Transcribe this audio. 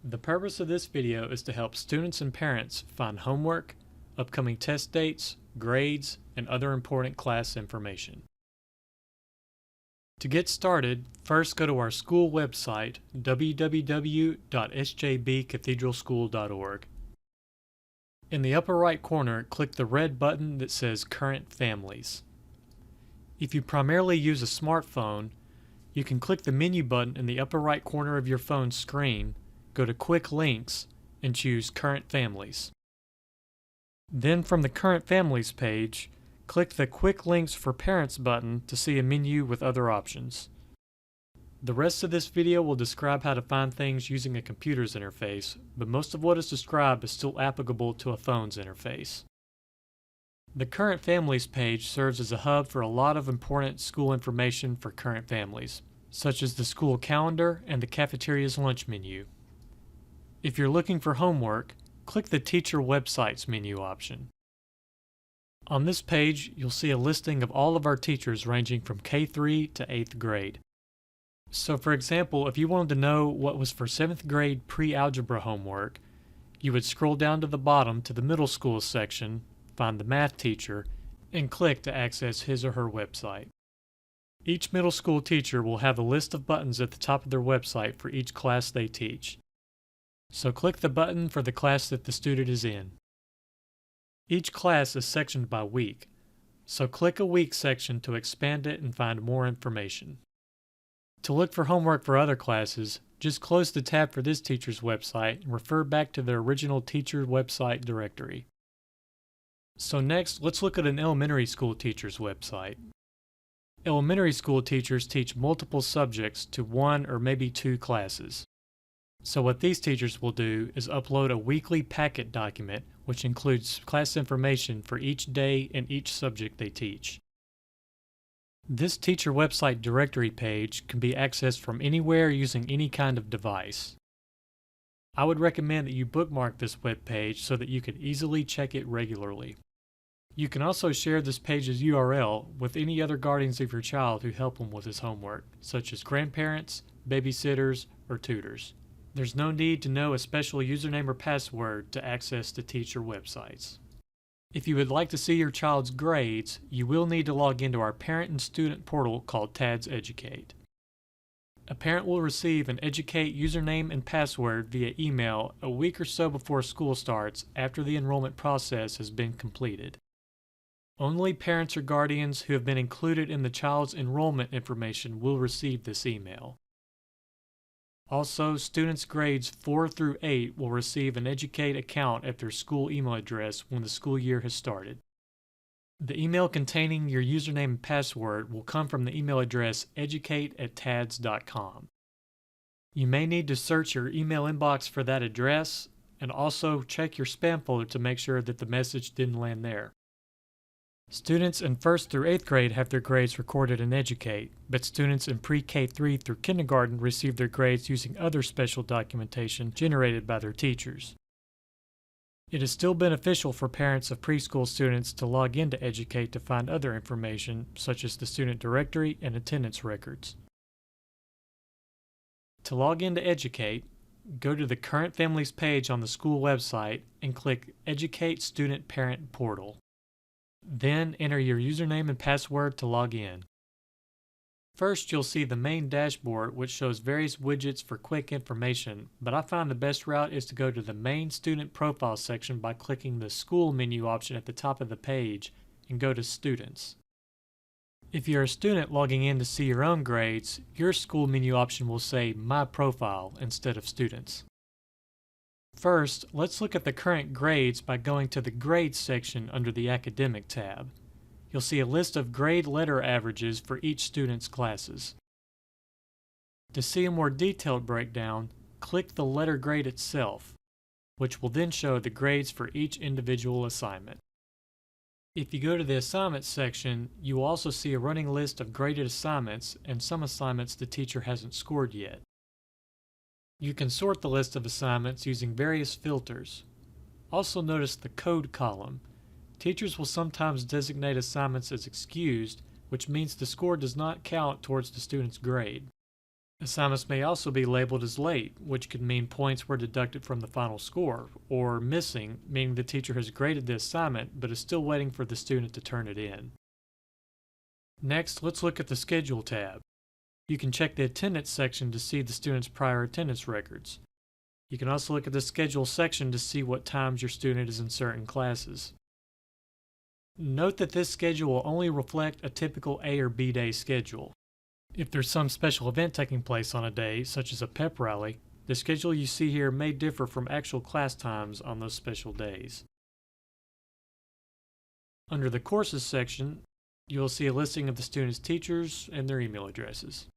The purpose of this video is to help students and parents find homework, upcoming test dates, grades, and other important class information. To get started, first go to our school website, www.sjbcathedralschool.org. In the upper right corner, click the red button that says Current Families. If you primarily use a smartphone, you can click the menu button in the upper right corner of your phone's screen, go to Quick Links, and choose Current Families. Then from the Current Families page, click the Quick Links for Parents button to see a menu with other options. The rest of this video will describe how to find things using a computer's interface, but most of what is described is still applicable to a phone's interface. The Current Families page serves as a hub for a lot of important school information for current families, such as the school calendar and the cafeteria's lunch menu. If you're looking for homework, click the Teacher Websites menu option. On this page, you'll see a listing of all of our teachers ranging from K3 to 8th grade. So for example, if you wanted to know what was for 7th grade pre-algebra homework, you would scroll down to the bottom to the middle school section, find the math teacher, and click to access his or her website. Each middle school teacher will have a list of buttons at the top of their website for each class they teach. So click the button for the class that the student is in. Each class is sectioned by week, so click a week section to expand it and find more information. To look for homework for other classes, just close the tab for this teacher's website and refer back to the original teacher website directory. So next, let's look at an elementary school teacher's website. Elementary school teachers teach multiple subjects to one or maybe two classes. So what these teachers will do is upload a weekly packet document which includes class information for each day and each subject they teach. This teacher website directory page can be accessed from anywhere using any kind of device. I would recommend that you bookmark this web page so that you can easily check it regularly. You can also share this page's URL with any other guardians of your child who help them with his homework, such as grandparents, babysitters, or tutors. There's no need to know a special username or password to access the teacher websites. If you would like to see your child's grades, you will need to log into our parent and student portal called TADS Educate. A parent will receive an Educate username and password via email a week or so before school starts after the enrollment process has been completed. Only parents or guardians who have been included in the child's enrollment information will receive this email. Also, students grades 4 through 8 will receive an Educate account at their school email address when the school year has started. The email containing your username and password will come from the email address educate@tads.com. You may need to search your email inbox for that address, and also check your spam folder to make sure that the message didn't land there. Students in 1st through 8th grade have their grades recorded in Educate, but students in pre-K3 through kindergarten receive their grades using other special documentation generated by their teachers. It is still beneficial for parents of preschool students to log into Educate to find other information, such as the student directory and attendance records. To log into Educate, go to the Current Families page on the school website and click Educate Student Parent Portal. Then enter your username and password to log in. First, you'll see the main dashboard which shows various widgets for quick information, but I find the best route is to go to the main student profile section by clicking the School menu option at the top of the page and go to Students. If you're a student logging in to see your own grades, your school menu option will say My Profile instead of Students. First, let's look at the current grades by going to the Grades section under the Academic tab. You'll see a list of grade letter averages for each student's classes. To see a more detailed breakdown, click the letter grade itself, which will then show the grades for each individual assignment. If you go to the Assignments section, you will also see a running list of graded assignments and some assignments the teacher hasn't scored yet. You can sort the list of assignments using various filters. Also notice the Code column. Teachers will sometimes designate assignments as excused, which means the score does not count towards the student's grade. Assignments may also be labeled as late, which could mean points were deducted from the final score, or missing, meaning the teacher has graded the assignment but is still waiting for the student to turn it in. Next, let's look at the Schedule tab. You can check the Attendance section to see the student's prior attendance records. You can also look at the Schedule section to see what times your student is in certain classes. Note that this schedule will only reflect a typical A or B day schedule. If there's some special event taking place on a day, such as a pep rally, the schedule you see here may differ from actual class times on those special days. Under the Courses section, you will see a listing of the student's teachers and their email addresses.